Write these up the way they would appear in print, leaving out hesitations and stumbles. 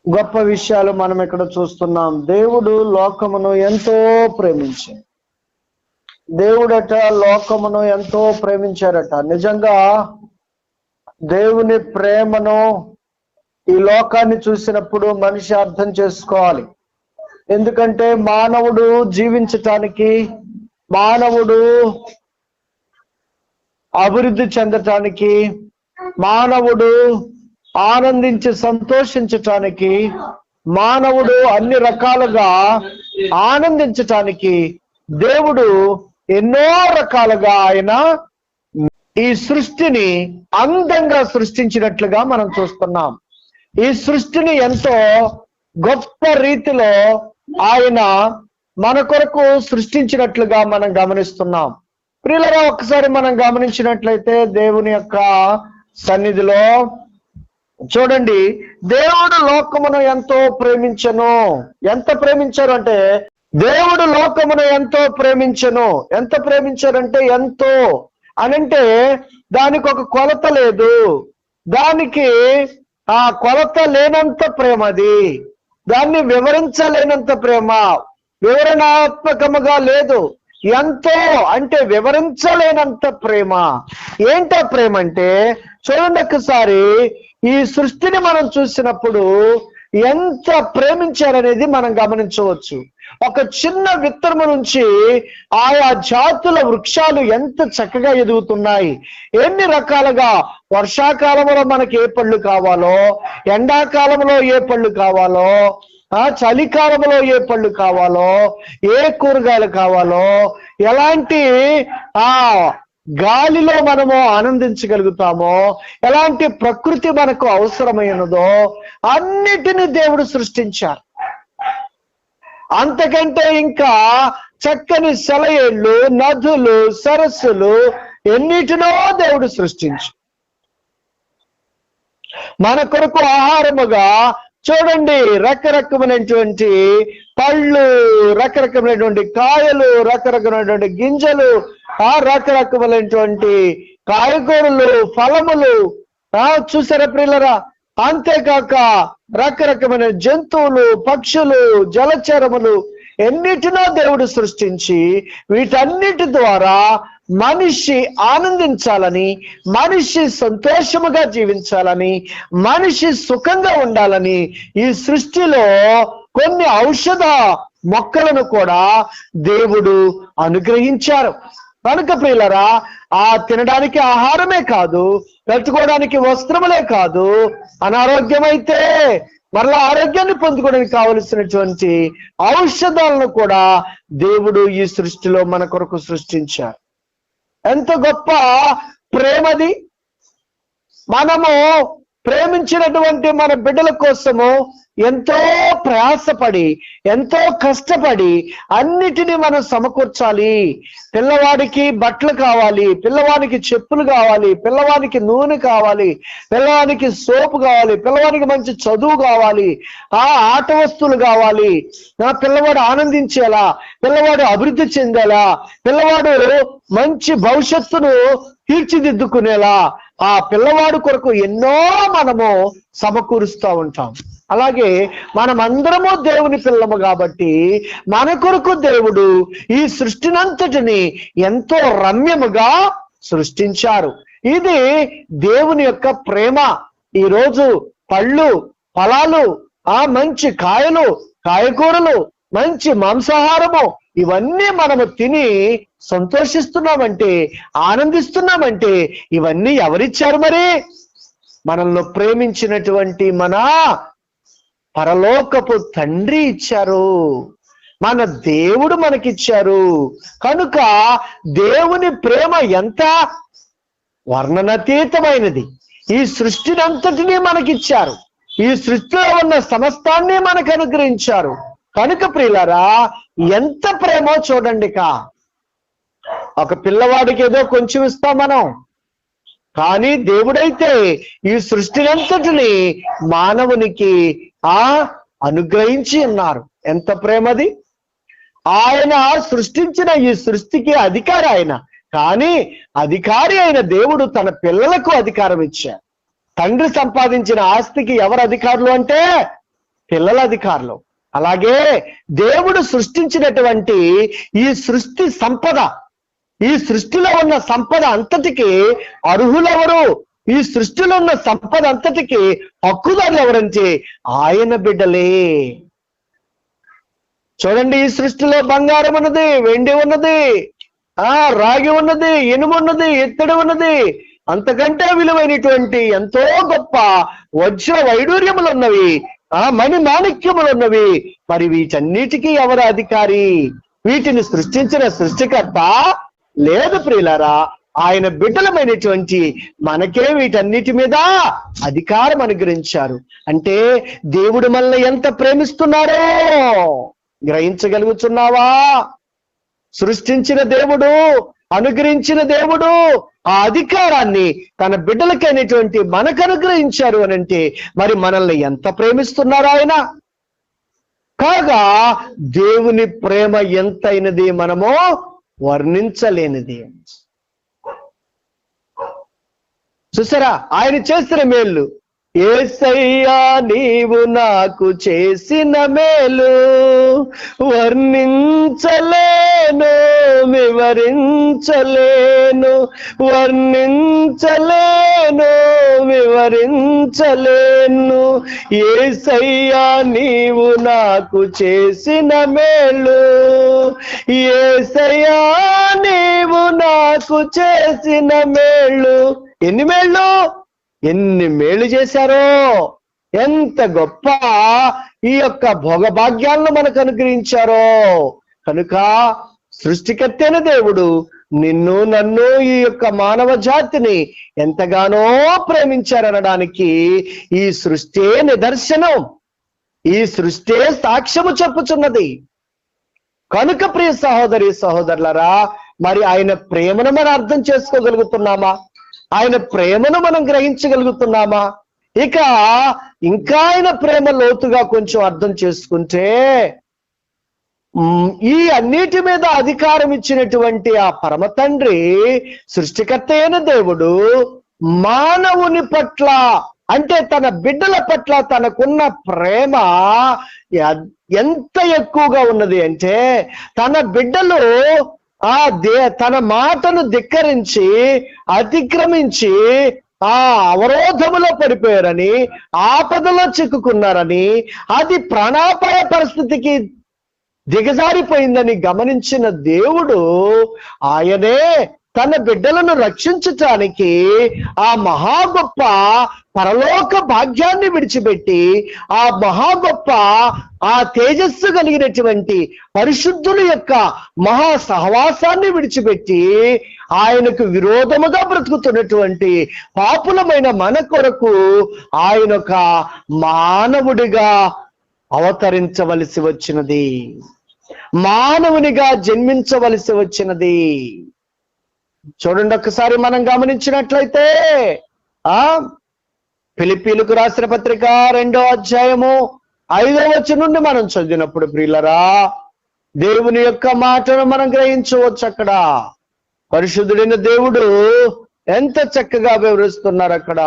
గొప్ప విషయాలు మనం ఇక్కడ చూస్తున్నాం. దేవుడు లోకమును ఎంతో ప్రేమించాడు. దేవుడట లోకమును ఎంతో ప్రేమించారట. నిజంగా దేవుని ప్రేమను ఈ లోకాన్ని చూసినప్పుడు మనిషి అర్థం చేసుకోవాలి. ఎందుకంటే మానవుడు జీవించటానికి, మానవుడు అభివృద్ధి చెందటానికి, మానవుడు ఆనందించి సంతోషించటానికి, మానవుడు అన్ని రకాలుగా ఆనందించటానికి దేవుడు ఎన్నో రకాలుగా ఆయన ఈ సృష్టిని అందంగా సృష్టించినట్లుగా మనం చూస్తున్నాం. ఈ సృష్టిని ఎంతో గొప్ప రీతిలో ఆయన మన కొరకు సృష్టించినట్లుగా మనం గమనిస్తున్నాం. ప్రియులారా, ఒక్కసారి మనం గమనించినట్లయితే దేవుని యొక్క సన్నిధిలో చూడండి, దేవుడు లోకమును ఎంతో ప్రేమించెను. ఎంత ప్రేమించారు అంటే, దేవుడు లోకమును ఎంతో ప్రేమించెను. ఎంత ప్రేమించారంటే ఎంతో అనంటే దానికి ఒక కొలత లేదు, దానికి ఆ కొలత లేనంత ప్రేమది, దాన్ని వివరించలేనంత ప్రేమ, వివరణాత్మకముగా లేదు. ఎంతో అంటే వివరించలేనంత ప్రేమ. ఏంటో ప్రేమ అంటే, చూడండి ఒక్కసారి ఈ సృష్టిని మనం చూసినప్పుడు ఎంత ప్రేమించారనేది మనం గమనించవచ్చు. ఒక చిన్న విత్తనము నుంచి ఆయా జాతుల వృక్షాలు ఎంత చక్కగా ఎదుగుతున్నాయి. ఎన్ని రకాలుగా వర్షాకాలంలో మనకి ఏ పళ్ళు కావాలో, ఎండాకాలంలో ఏ పళ్ళు కావాలో, చలికాలంలో ఏ పళ్ళు కావాలో, ఏ కూరగాయలు కావాలో, ఎలాంటి గాలిలో మనము ఆనందించగలుగుతామో, ఎలాంటి ప్రకృతి మనకు అవసరమైనదో అన్నిటినీ దేవుడు సృష్టించారు. అంతకంటే ఇంకా చక్కని సెలయేళ్ళు, నదులు, సరస్సులు ఎన్నిటినో దేవుడు సృష్టించు మన కొరకు ఆహారముగా. చూడండి, రకరకమైనటువంటి పళ్ళు, రకరకమైనటువంటి కాయలు, రకరకమైనటువంటి గింజలు, రకరకమైనటువంటి కాయగూరలు, ఫలములు చూసారా ప్రియులరా? అంతేకాక రకరకమైన జంతువులు, పక్షులు, జలచరములు ఎన్నిటినో దేవుడు సృష్టించి వీటన్నిటి ద్వారా మనిషి ఆనందించాలని, మనిషి సంతోషముగా జీవించాలని, మనిషి సుఖంగా ఉండాలని ఈ సృష్టిలో కొన్ని ఔషధ మొక్కలను కూడా దేవుడు అనుగ్రహించారు. కనుక ప్రియులరా, తినడానికి ఆహారమే కాదు, కట్టుకోవడానికి వస్త్రములే కాదు, అనారోగ్యమైతే మరలా ఆరోగ్యాన్ని పొందుకోవడానికి కావలసినటువంటి ఔషధాలను కూడా దేవుడు ఈ సృష్టిలో మన కొరకు సృష్టించారు. ఎంత గొప్ప ప్రేమది! మనము ప్రేమించినటువంటి మన బిడ్డల కోసము ఎంతో ప్రయాసపడి, ఎంతో కష్టపడి అన్నిటినీ మనం సమకూర్చాలి. పిల్లవాడికి బట్టలు కావాలి, పిల్లవాడికి చెప్పులు కావాలి, పిల్లవాడికి నూనె కావాలి, పిల్లవాడికి సోపు కావాలి, పిల్లవాడికి మంచి చదువు కావాలి, ఆట వస్తువులు కావాలి, పిల్లవాడు ఆనందించేలా, పిల్లవాడు అభివృద్ధి చెందేలా, పిల్లవాడు మంచి భవిష్యత్తును తీర్చిదిద్దుకునేలా ఆ పిల్లవాడు కొరకు ఎన్నో మనము సమకూరుస్తూ ఉంటాం. అలాగే మనమందరము దేవుని పిల్లము కాబట్టి మన కొరకు దేవుడు ఈ సృష్టినంతటిని ఎంతో రమ్యముగా సృష్టించారు. ఇది దేవుని యొక్క ప్రేమ. ఈరోజు పళ్ళు, ఫలాలు, మంచి కాయలు, కాయగూరలు, మంచి మాంసాహారము ఇవన్నీ మనము తిని సంతోషిస్తున్నామంటే, ఆనందిస్తున్నామంటే ఇవన్నీ ఎవరిచ్చారు? మరి మనల్ని ప్రేమించినటువంటి మన పరలోకపు తండ్రి ఇచ్చారు, మన దేవుడు మనకిచ్చారు. కనుక దేవుని ప్రేమ ఎంత వర్ణనాతీతమైనది. ఈ సృష్టినంతటినీ మనకిచ్చారు, ఈ సృష్టిలో ఉన్న సమస్తాన్ని మనకు అనుగ్రహించారు. కనుక ప్రియులారా, ఎంత ప్రేమో చూడండి. ఒక పిల్లవాడికి ఏదో కొంచెం ఇస్తాం మనం, కానీ దేవుడైతే ఈ సృష్టినంతటిని మానవునికి అనుగ్రహించి ఉన్నారు. ఎంత ప్రేమది! ఆయన సృష్టించిన ఈ సృష్టికి అధికారి ఆయన, కానీ అధికారి అయిన దేవుడు తన పిల్లలకు అధికారం ఇచ్చారు. తండ్రి సంపాదించిన ఆస్తికి ఎవరు అధికారులు అంటే పిల్లల అధికారులు. అలాగే దేవుడు సృష్టించినటువంటి ఈ సృష్టి సంపద, ఈ సృష్టిలో ఉన్న సంపద అంతటికి అర్హులెవరు? ఈ సృష్టిలో ఉన్న సంపద అంతటికి హక్కుదారులు ఎవరంటే ఆయన బిడ్డలే. చూడండి, ఈ సృష్టిలో బంగారం ఉన్నది, వెండి ఉన్నది, రాగి ఉన్నది, ఇనుము ఉన్నది, ఇత్తడి ఉన్నది, అంతకంటే విలువైనటువంటి ఎంతో గొప్ప వజ్ర వైడూర్యములు ఉన్నవి, మణి మాణిక్యములు ఉన్నవి. మరి వీటన్నిటికీ ఎవరు అధికారి? వీటిని సృష్టించిన సృష్టికర్త లేదు ప్రియులారా, ఆయన బిడ్డలమైనటువంటి మనకే వీటన్నిటి మీద అధికారం అనుగ్రహించారు. అంటే దేవుడు మనల్ని ఎంత ప్రేమిస్తున్నారో గ్రహించగలుగుతున్నావా? సృష్టించిన దేవుడు, అనుగ్రహించిన దేవుడు ఆ అధికారాన్ని తన బిడ్డలకైనటువంటి మనకు అనుగ్రహించారు అనంటే మరి మనల్ని ఎంత ప్రేమిస్తున్నారు ఆయన. కాగా దేవుని ప్రేమ ఎంతైనది మనము వర్ణించలేనిది. చూసారా ఆయన చేసిన మేలు? యేసయ్యా నీవు నాకు చేసిన మేలు వర్ణించలేను, వివరించలేను, వర్ణించలేను, వివరించలేను. యేసయ్యా నీవు నాకు చేసిన మేలు, యేసయ్యా నీవు నాకు చేసిన మేలు. ఎన్ని మేళ్ళు, ఎన్ని మేలు చేశారో! ఎంత గొప్ప ఈ యొక్క భోగభాగ్యాలను మనకు అనుగ్రహించారో! కనుక సృష్టికర్త అయిన దేవుడు నిన్ను, నన్ను, ఈ యొక్క మానవ జాతిని ఎంతగానో ప్రేమించారనడానికి ఈ సృష్టి నిదర్శనం, ఈ సృష్టి సాక్ష్యము చెప్పుచున్నది. కనుక ప్రియ సహోదరి సహోదరులరా, మరి ఆయన ప్రేమను మనం అర్థం చేసుకోగలుగుతున్నామా? ఆయన ప్రేమను మనం గ్రహించగలుగుతున్నామా? ఇంకా ఆయన ప్రేమ లోతుగా కొంచెం అర్థం చేసుకుంటే, ఈ అన్నిటి మీద అధికారం ఇచ్చినటువంటి ఆ పరమ తండ్రి, సృష్టికర్త అయిన దేవుడు మానవుని పట్ల, అంటే తన బిడ్డల పట్ల తనకున్న ప్రేమ ఎంత ఎక్కువగా ఉన్నది అంటే, తన బిడ్డలు తన మాటను ధిక్కరించి అతిక్రమించి అవరోధములో పడిపోయారని, ఆపదలో చిక్కుకున్నారని, అది ప్రాణాపాయ పరిస్థితికి దిగజారిపోయిందని గమనించిన దేవుడు ఆయనే తన బిడ్డలను రక్షించటానికి ఆ మహా గొప్ప పరలోక భాగ్యాన్ని విడిచిపెట్టి, ఆ మహా గొప్ప ఆ తేజస్సు కలిగినటువంటి పరిశుద్ధుల యొక్క మహా సహవాసాన్ని విడిచిపెట్టి ఆయనకు విరోధముగా బ్రతుకుతున్నటువంటి పాపులమైన మన కొరకు ఆయన ఒక మానవుడిగా అవతరించవలసి వచ్చినది, మానవునిగా జన్మించవలసి వచ్చినది. చూడండి, ఒక్కసారి మనం గమనించినట్లయితే ఫిలిప్పీలకు రాసిన పత్రిక 2వ అధ్యాయము 5వ వచనం నుండి మనం చదివినప్పుడు ప్రియులరా, దేవుని యొక్క మాటను మనం గ్రహించవచ్చు. అక్కడ పరిశుద్ధుడైన దేవుడు ఎంత చక్కగా వివరిస్తున్నారు. అక్కడ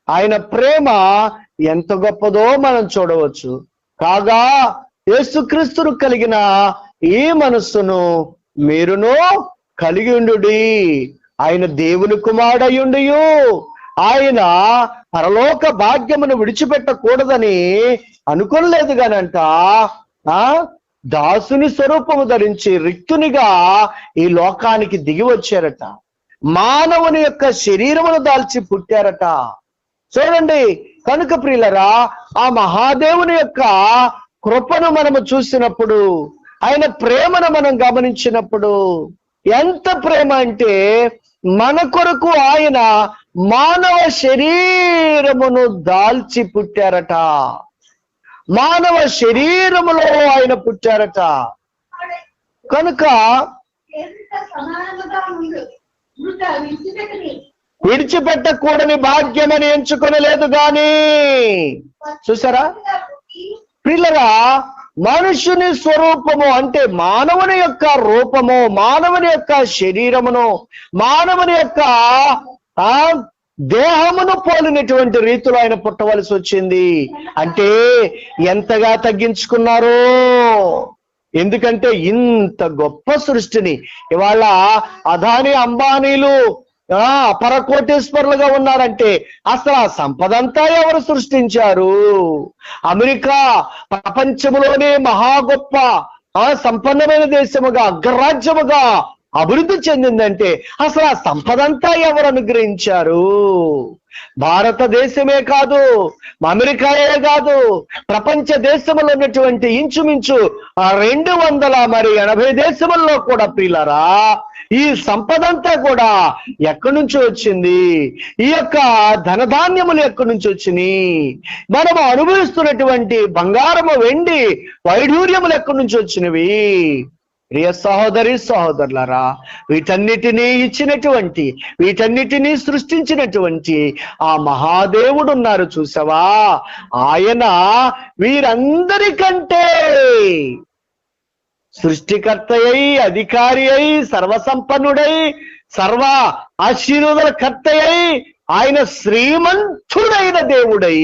ఆయన ప్రేమ ఎంత గొప్పదో మనం చూడవచ్చు. కాగా యేసుక్రీస్తును కలిగిన ఈ మనస్సును మీరును కలిగి ఉండుడి. ఆయన దేవుని కుమారుడయుండి ఆయన పరలోక భాగ్యమును విడిచిపెట్టకూడదని అనుకోలేదు గానంట, దాసుని స్వరూపము ధరించి రిక్తునిగా ఈ లోకానికి దిగి వచ్చారట, మానవుని యొక్క శరీరమును దాల్చి పుట్టారట. చూడండి, కనుక ప్రియులరా, ఆ మహాదేవుని యొక్క కృపను మనము చూసినప్పుడు, ఆయన ప్రేమను మనం గమనించినప్పుడు, ఎంత ప్రేమ అంటే మన కొరకు ఆయన మానవ శరీరమును దాల్చి పుట్టారట, మానవ శరీరములో ఆయన పుట్టారట. కనుక విడిచిపెట్టకూడని భాగ్యమని ఎంచుకొనలేదు గాని, చూసారా ప్రియులరా, మనుషుని స్వరూపము అంటే మానవుని యొక్క రూపము, మానవుని యొక్క శరీరమును, మానవుని యొక్క దేహమును పోలినటువంటి రీతిలో ఆయన పుట్టవలసి వచ్చింది. అంటే ఎంతగా తగ్గించుకున్నారో. ఎందుకంటే ఇంత గొప్ప సృష్టిని ఇవాళ అదాని అంబానీలు పరకోటేశ్వరులుగా ఉన్నారంటే అసలు ఆ సంపద అంతా ఎవరు సృష్టించారు? అమెరికా ప్రపంచంలోనే మహా గొప్ప సంపన్నమైన దేశముగా, అగ్రరాజ్యముగా అభివృద్ధి చెందిందంటే అసలు ఆ సంపద అంతా ఎవరు అనుగ్రహించారు? భారతదేశమే కాదు, అమెరికాయే కాదు, ప్రపంచ దేశంలో ఉన్నటువంటి ఇంచుమించు 280 దేశముల్లో కూడా ప్రియులారా ఈ సంపద అంతా కూడా ఎక్కడి నుంచి వచ్చింది? ఈ యొక్క ధనధాన్యములు ఎక్కడి నుంచి వచ్చినాయి? మనము అనుభవిస్తున్నటువంటి బంగారము, వెండి, వైఢూర్యములు ఎక్కడి నుంచి వచ్చినవి? ప్రియ సహోదరి సహోదరులారా, వీటన్నిటినీ ఇచ్చినటువంటి, వీటన్నిటినీ సృష్టించినటువంటి ఆ మహాదేవుడు ఉన్నారు చూసావా, ఆయన వీరందరికంటే సృష్టికర్త అయి, అధికారి అయి, సర్వసంపన్నుడై, సర్వ ఆశీర్వాదాల కర్త అయి, ఆయన శ్రీమంతుడైన దేవుడై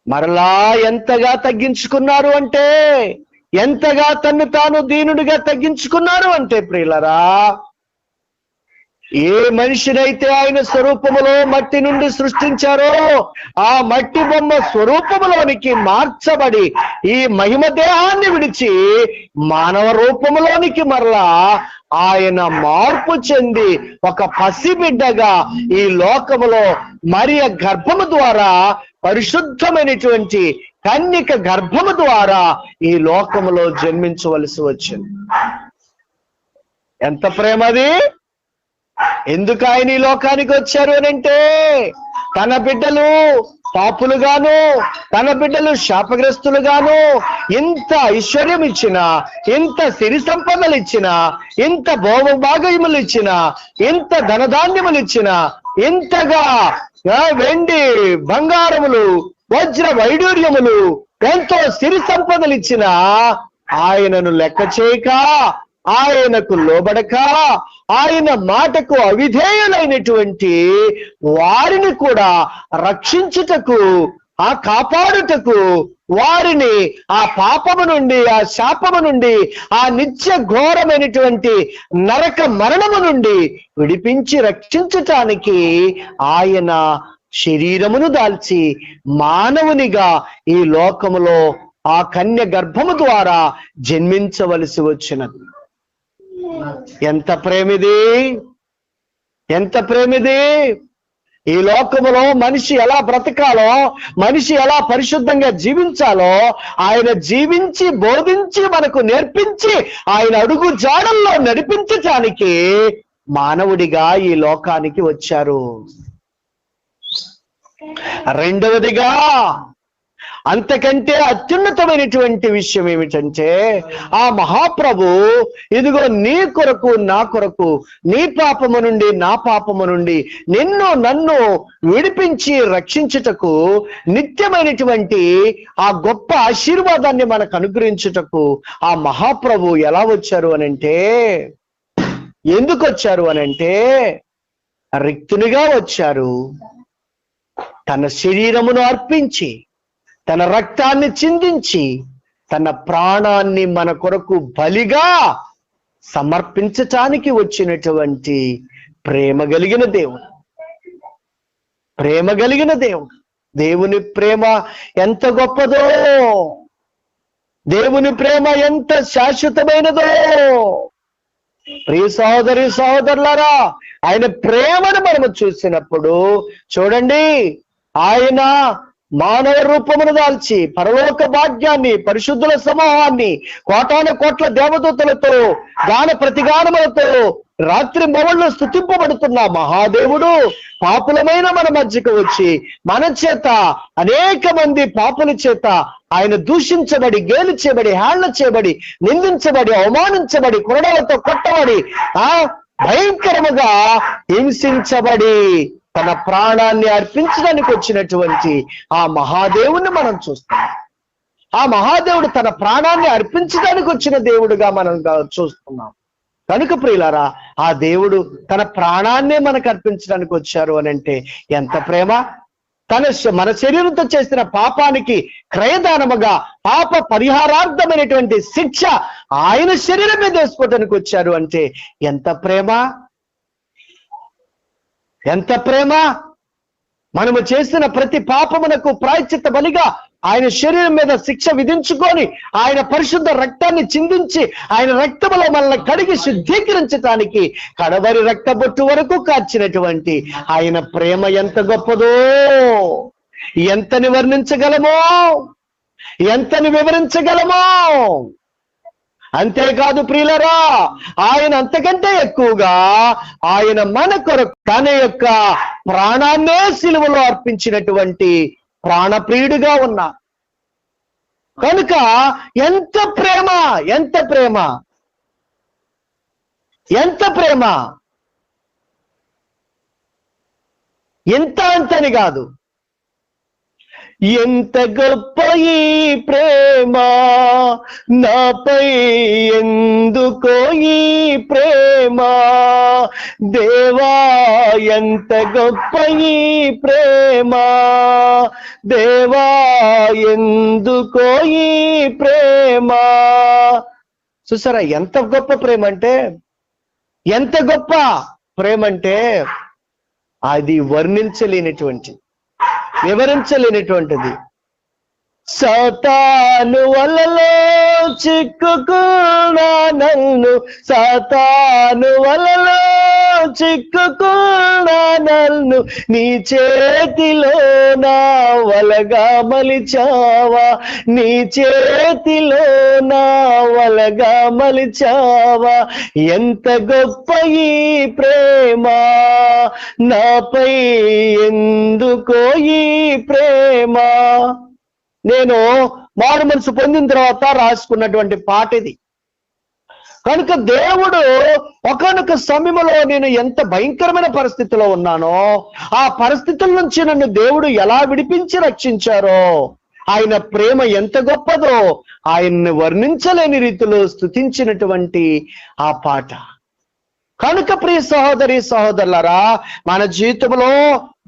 మరలా ఎంతగా తగ్గించుకున్నారు అంటే, ఎంతగా తన్ను తాను దీనుడిగా తగ్గించుకున్నారు అంటే ప్రియులరా, ఏ మనిషినైతే ఆయన స్వరూపములో మట్టి నుండి సృష్టించారో ఆ మట్టి బొమ్మ స్వరూపములోనికి మార్చబడి ఈ మహిమ దేహాన్ని విడిచి మానవ రూపములోనికి మరలా ఆయన మార్పు చెంది ఒక పసిబిడ్డగా ఈ లోకములో మరియ గర్భము ద్వారా, పరిశుద్ధమైనటువంటి కన్యక గర్భము ద్వారా ఈ లోకములో జన్మించవలసి వచ్చింది. ఎంత ప్రేమది! ఎందుకు ఆయన ఈ లోకానికి వచ్చారు అని అంటే, తన బిడ్డలు పాపులుగాను, తన బిడ్డలు శాపగ్రస్తులుగాను, ఇంత ఐశ్వర్యం ఇచ్చినా, ఇంత సిరి సంపదలు ఇచ్చినా, ఇంత భోగభాగ్యములు ఇచ్చినా, ఇంత ధనధాన్యములు ఇచ్చినా, ఇంతగా వెండి బంగారములు, వజ్ర వైడూర్యములు, ఎంతో సిరి సంపదలు ఇచ్చినా ఆయనను లెక్క చేయక, ఆయనకు లోబడక, ఆయన మాటకు అవిధేయులైనటువంటి వారిని కూడా రక్షించుటకు, కాపాడుటకు, వారిని ఆ పాపము నుండి, ఆ శాపము నుండి, ఆ నిత్య ఘోరమైనటువంటి నరక మరణము నుండి విడిపించి రక్షించటానికి ఆయన శరీరమును దాల్చి మానవునిగా ఈ లోకములో ఆ కన్య గర్భము ద్వారా జన్మించవలసి వచ్చినది. ఎంత ప్రేమిది! ఎంత ప్రేమిది! ఈ లోకములో మనిషి ఎలా బ్రతకాలో, మనిషి ఎలా పరిశుద్ధంగా జీవించాలో ఆయన జీవించి, బోధించి, మనకు నేర్పించి, ఆయన అడుగు జాడల్లో నడిపించటానికి మానవుడిగా ఈ లోకానికి వచ్చారు. రెండవదిగా, అంతకంటే అత్యున్నతమైనటువంటి విషయం ఏమిటంటే, ఆ మహాప్రభు ఇదిగో నీ కొరకు, నా కొరకు, నీ పాపము నుండి, నా పాపము నుండి నిన్ను నన్ను విడిపించి రక్షించుటకు, నిత్యమైనటువంటి ఆ గొప్ప ఆశీర్వాదాన్ని మనకు అనుగ్రహించుటకు ఆ మహాప్రభు ఎలా వచ్చారు అనంటే, ఎందుకు వచ్చారు అనంటే, రిక్తునిగా వచ్చారు. తన శరీరమును అర్పించి, తన రక్తాన్ని చిందించి, తన ప్రాణాన్ని మన కొరకు బలిగా సమర్పించటానికి వచ్చినటువంటి ప్రేమ కలిగిన దేవుడు. ప్రేమ కలిగిన దేవుడు. దేవుని ప్రేమ ఎంత గొప్పదో, దేవుని ప్రేమ ఎంత శాశ్వతమైనదో. ప్రియ సహోదరి సహోదరులారా, ఆయన ప్రేమను మనము చూసినప్పుడు చూడండి, ఆయన మానవ రూపమును దాల్చి పరలోక భాగ్యాన్ని, పరిశుద్ధుల సమూహాన్ని, కోటాను కోట్ల దేవదూతలతో గాన ప్రతిగానములతో రాత్రి మొవళ్ళు స్తుతింపబడుతున్న మహాదేవుడు పాపులమైన మన మధ్యకు వచ్చి మన చేత, అనేక మంది పాపుల చేత ఆయన దూషించబడి, గేలు చేయబడి, హేళన చేయబడి, నిందించబడి, అవమానించబడి, కొరడాలతో కొట్టబడి, భయంకరముగా హింసించబడి తన ప్రాణాన్ని అర్పించడానికి వచ్చినటువంటి ఆ మహాదేవుని మనం చూస్తాం. ఆ మహాదేవుడు తన ప్రాణాన్ని అర్పించడానికి వచ్చిన దేవుడుగా మనం చూస్తున్నాం. కనుక ప్రియులారా, ఆ దేవుడు తన ప్రాణాన్నే మనకు అర్పించడానికి వచ్చారు అని అంటే ఎంత ప్రేమ! మన శరీరంతో చేసిన పాపానికి క్రయదానముగా పాప పరిహారార్థమైనటువంటి శిక్ష ఆయన శరీరం మీద వేసుకోవడానికి వచ్చారు అంటే ఎంత ప్రేమ! ఎంత ప్రేమ! మనము చేసిన ప్రతి పాపమునకు ప్రాయశ్చిత్త బలిగా ఆయన శరీరం మీద శిక్ష విధించుకొని ఆయన పరిశుద్ధ రక్తాన్ని చిందించి ఆయన రక్తములో మనల్ని కడిగి శుద్ధీకరించటానికి కడవరి రక్తబొట్టు వరకు కార్చినటువంటి ఆయన ప్రేమ ఎంత గొప్పదో, ఎంతని వర్ణించగలమో, ఎంతని వివరించగలమో. అంతేకాదు ప్రియులరా, ఆయన అంతకంటే ఎక్కువగా ఆయన మన కొరకు తన యొక్క ప్రాణాన్నే సిలువలో అర్పించినటువంటి ప్రాణప్రియుడిగా ఉన్నారు. కనుక ఎంత ప్రేమ, ఎంత ప్రేమ, ఎంత ప్రేమ! ఎంత అంతని కాదు, ఎంత గొప్ప ఈ ప్రేమ నాపై, ఎందుకో ఈ ప్రేమ దేవా, ఎంత గొప్ప ఈ ప్రేమ దేవా, ఎందుకో ఈ ప్రేమ. చూసారా ఎంత గొప్ప ప్రేమ అంటే, ఎంత గొప్ప ప్రేమ అంటే అది వర్ణించలేనటువంటి, వివరించలేనటువంటిది. సాతాను వలలో చిక్కుకున్నా నన్ను, సాతాను వలలో చిక్కుకున్నా నన్ను నీ చేతిలో నా వలగా మలిచావా, నీ చేతిలో నా వలగా మలిచావా. ఎంత గొప్ప ఈ ప్రేమ నాపై, ఎందుకో ఈ ప్రేమ. నేను మారు మనసు పొందిన తర్వాత రాసుకున్నటువంటి పాట ఇది. కనుక దేవుడు ఒకానొక సమయంలో నేను ఎంత భయంకరమైన పరిస్థితిలో ఉన్నానో, ఆ పరిస్థితుల నుంచి నన్ను దేవుడు ఎలా విడిపించి రక్షించారో, ఆయన ప్రేమ ఎంత గొప్పదో ఆయన్ని వర్ణించలేని రీతిలో స్తుతించినటువంటి ఆ పాట. కనుక ప్రియ సహోదరి సహోదరులారా, మన జీవితంలో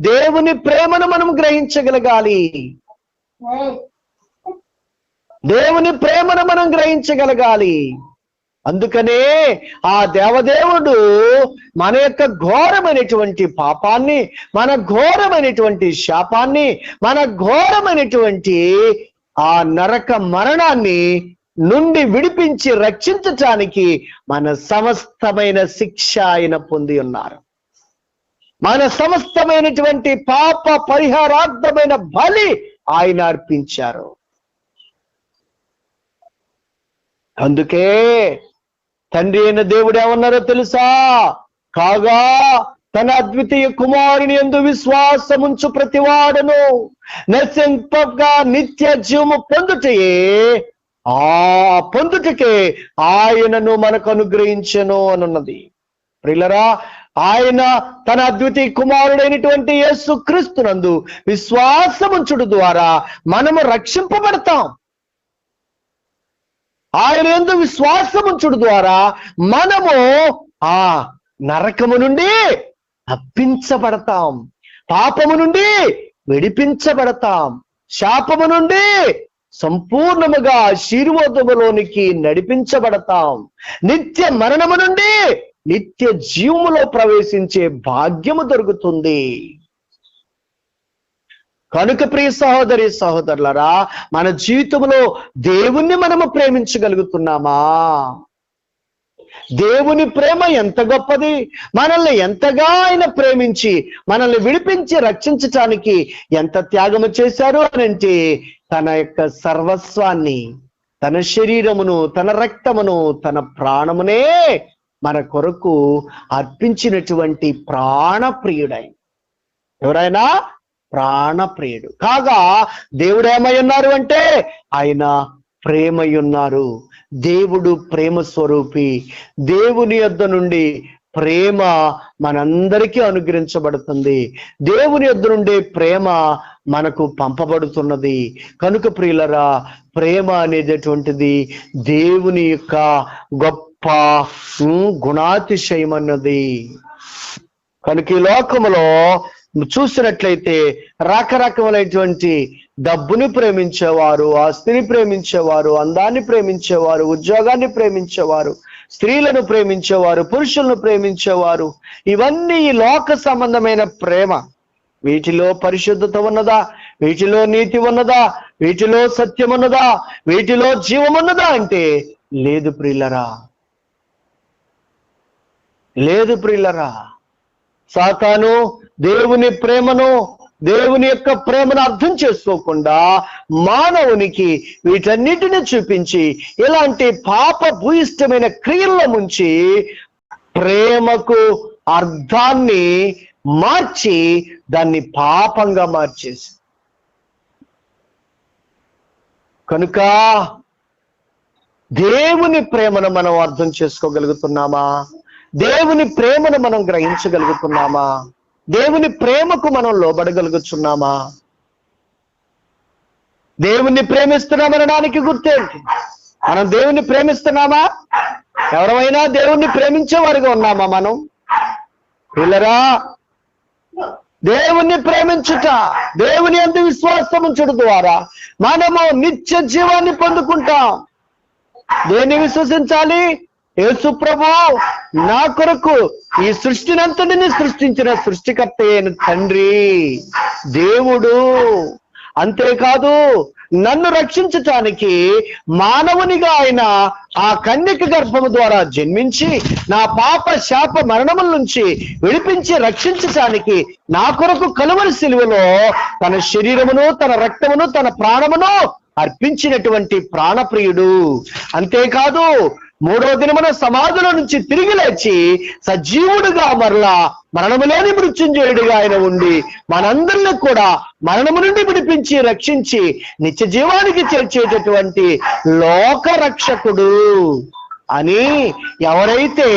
దేవుని ప్రేమను మనం గ్రహించగలగాలి. దేవుని ప్రేమను మనం గ్రహించగలగాలి. అందుకనే ఆ దేవదేవుడు మన యొక్క ఘోరమైనటువంటి పాపాన్ని, మన ఘోరమైనటువంటి శాపాన్ని, మన ఘోరమైనటువంటి ఆ నరక మరణాన్ని నుండి విడిపించి రక్షించటానికి మన సమస్తమైన శిక్ష ఆయన పొంది ఉన్నారు. మన సమస్తమైనటువంటి పాప పరిహారార్థమైన బలి ఆయన అర్పించారు. అందుకే తండ్రి అయిన దేవుడు ఏమన్నారో తెలుసా? కాగా తన అద్వితీయ కుమారుని యందు విశ్వాసముంచు ప్రతివాడును నశింపగా నిత్య జీవము పొందుటకే ఆయనను మనకు అనుగ్రహించెను అనున్నది. ప్రియులరా, ఆయన తన అద్వితీయ కుమారుడైనటువంటి యేసు క్రీస్తునందు విశ్వాసముంచుడు ద్వారా మనము రక్షింపబడతాం. ఆయన యందు విశ్వాసముంచుడు ద్వారా మనము ఆ నరకము నుండి తప్పించబడతాం, పాపము నుండి విడిపించబడతాం, శాపము నుండి సంపూర్ణముగా ఆశీర్వాదములోనికి నడిపించబడతాం, నిత్య మరణము నుండి నిత్య జీవములో ప్రవేశించే భాగ్యము దొరుకుతుంది. కనుక ప్రియ సహోదరి సహోదరులరా, మన జీవితంలో దేవుణ్ణి మనము ప్రేమించగలుగుతున్నామా? దేవుని ప్రేమ ఎంత గొప్పది! మనల్ని ఎంతగా ఆయన ప్రేమించి మనల్ని విడిపించి రక్షించటానికి ఎంత త్యాగము చేశారు అనంటే, తన యొక్క సర్వస్వాన్ని, తన శరీరమును, తన రక్తమును, తన ప్రాణమునే మన కొరకు అర్పించినటువంటి ప్రాణప్రియుడై. ఎవరైనా ప్రాణప్రియుడు కాగా దేవుడు ఏమై ఉన్నారు అంటే ఆయన ప్రేమయున్నారు. దేవుడు ప్రేమ స్వరూపి. దేవుని యొద్ద నుండి ప్రేమ మనందరికీ అనుగ్రహించబడుతుంది. దేవుని యొద్ద నుండి ప్రేమ మనకు పంపబడుతున్నది. కనుక ప్రియులరా, ప్రేమ అనేటటువంటిది దేవుని యొక్క గొప్ప గుణాతిశయమన్నది. కనుక ఈ లోకములో చూసినట్లయితే రకరకములైనటువంటి డబ్బుని ప్రేమించేవారు, ఆస్తిని ప్రేమించేవారు, అందాన్ని ప్రేమించేవారు, ఉద్యోగాన్ని ప్రేమించేవారు, స్త్రీలను ప్రేమించేవారు, పురుషులను ప్రేమించేవారు. ఇవన్నీ ఈ లోక సంబంధమైన ప్రేమ. వీటిలో పరిశుద్ధత ఉన్నదా? వీటిలో నీతి ఉన్నదా? వీటిలో సత్యం ఉన్నదా? వీటిలో జీవం ఉన్నదా అంటే లేదు ప్రియులరా, లేదు ప్రియులరా. సాతాను దేవుని ప్రేమను, దేవుని యొక్క ప్రేమను అర్థం చేసుకోకుండా మానవునికి వీటన్నిటిని చూపించి ఇలాంటి పాప భూయిష్టమైన క్రియల్లో ముంచి ప్రేమకు అర్థాన్ని మార్చి దాన్ని పాపంగా మార్చేసి, కనుక దేవుని ప్రేమను మనం అర్థం చేసుకోగలుగుతున్నామా? దేవుని ప్రేమను మనం గ్రహించగలుగుతున్నామా? దేవుని ప్రేమకు మనం లోబడగలుగుతున్నామా? దేవుణ్ణి ప్రేమిస్తున్నామనడానికి గుర్తేంటి? మనం దేవుణ్ణి ప్రేమిస్తున్నామా? ఎవరైనా దేవుణ్ణి ప్రేమించేవారుగా ఉన్నామా మనం? పిల్లరా, దేవుణ్ణి ప్రేమించుట, దేవుని యందు విశ్వాసం ఉంచడం ద్వారా మనము నిత్య జీవాన్ని పొందుకుంటాం. దేన్ని విశ్వసించాలి? యేసు ప్రభు నా కొరకు ఈ సృష్టినంతటిని సృష్టించిన సృష్టికర్త అయిన తండ్రి దేవుడు. అంతేకాదు, నన్ను రక్షించటానికి మానవునిగా ఆయన ఆ కన్యక గర్భము ద్వారా జన్మించి నా పాప శాప మరణముల నుంచి విడిపించి రక్షించటానికి నా కొరకు కలువరి సిలువలో తన శరీరమును, తన రక్తమును, తన ప్రాణమును అర్పించినటువంటి ప్రాణప్రియుడు. అంతేకాదు, మూడవ దినమున సమాధుల నుంచి తిరిగి లేచి సజీవుడుగా మరలా మరణములోని మృత్యుంజయుడిగా ఆయన ఉండి మనందరినీ కూడా మరణము నుండి విడిపించి రక్షించి నిత్య జీవానికి చేర్చేటటువంటి లోక రక్షకుడు అని ఎవరైతే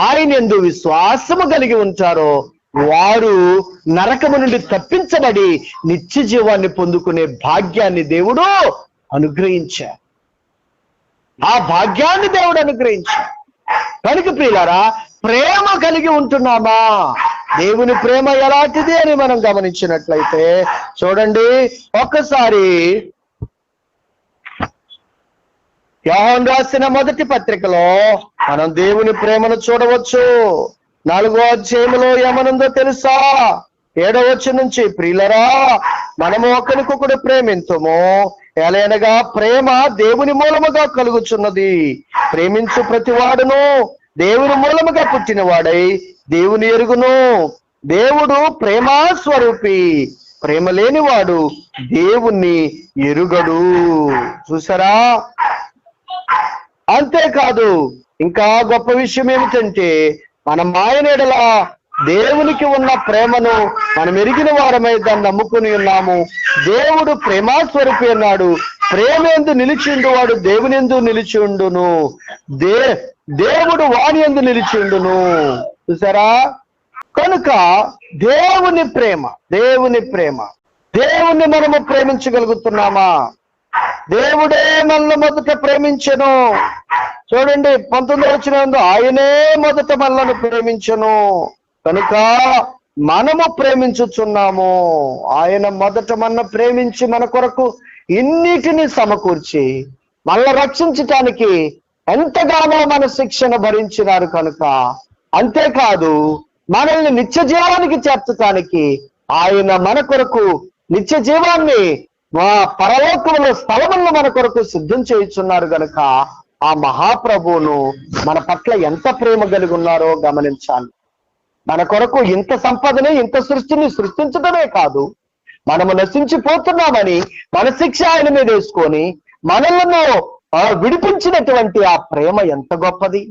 ఆయన యందు విశ్వాసము కలిగి ఉంటారో వారు నరకము నుండి తప్పించబడి నిత్య జీవాన్ని పొందుకునే భాగ్యాన్ని దేవుడు అనుగ్రహించారు. ఆ భాగ్యాన్ని దేవుడు అనుగ్రహించారు. కనుక ప్రియులారా, ప్రేమ కలిగి ఉంటున్నామా? దేవుని ప్రేమ ఎలాంటిది అని మనం గమనించినట్లయితే చూడండి, ఒక్కసారి యోహాను రాసిన మొదటి పత్రికలో మనం దేవుని ప్రేమను చూడవచ్చు. 4వ అధ్యాయములో ఏమనుందో తెలుసా? 7వ వచనం నుంచి, ప్రియులరా మనము ఒకరికొకడు ప్రేమింతుము, ఎలయనగా ప్రేమ దేవుని మూలముగా కలుగుచున్నది. ప్రేమించు ప్రతివాడును దేవుని మూలముగా పుట్టిన వాడై దేవుని ఎరుగును. దేవుడు ప్రేమా స్వరూపి, ప్రేమ లేనివాడు దేవుణ్ణి ఎరుగడు. చూసారా? అంతేకాదు, ఇంకా గొప్ప విషయం ఏమిటంటే మనం ఆయన ఎడల దేవునికి ఉన్న ప్రేమను మనం ఎరిగిన వారమై దాన్ని నమ్ముకుని ఉన్నాము. దేవుడు ప్రేమాస్వరూపి అన్నాడు. ప్రేమ యందు నిలిచిండు వాడు దేవుని యందు నిలిచి ఉండును, దేవుడు వాని యందు నిలిచి ఉండును. చూసారా? కనుక దేవుని ప్రేమ, దేవుని ప్రేమ, దేవుణ్ణి మనము ప్రేమించగలుగుతున్నామా? దేవుడే మనల్ని మొదట ప్రేమించెను. చూడండి, 19వ వచనం, ఆయనే మొదట మనల్ని ప్రేమించెను. కనుక మనము ప్రేమించుచున్నాము. ఆయన మొదట మన ప్రేమించి మన కొరకు ఇన్నిటిని సమకూర్చి మనల్ని రక్షించటానికి ఎంతగానో మన శిక్షణ భరించినారు. కనుక అంతేకాదు, మనల్ని నిత్య జీవానికి చేర్చటానికి ఆయన మన కొరకు నిత్య జీవాన్ని మా పరలోకములో స్థలములను మన కొరకు సిద్ధం చేయుచున్నారు. గనుక ఆ మహాప్రభువును మన పట్ల ఎంత ప్రేమ కలిగి ఉన్నారో గమనించాలి. మన కొరకు ఇంత సంపదని, ఇంత సృష్టిని సృష్టించడమే కాదు, మనము నశించిపోతున్నామని మన శిక్ష ఆయన మీద వేసుకొని మనలను విడిపించినటువంటి ఆ ప్రేమ ఎంత గొప్పది.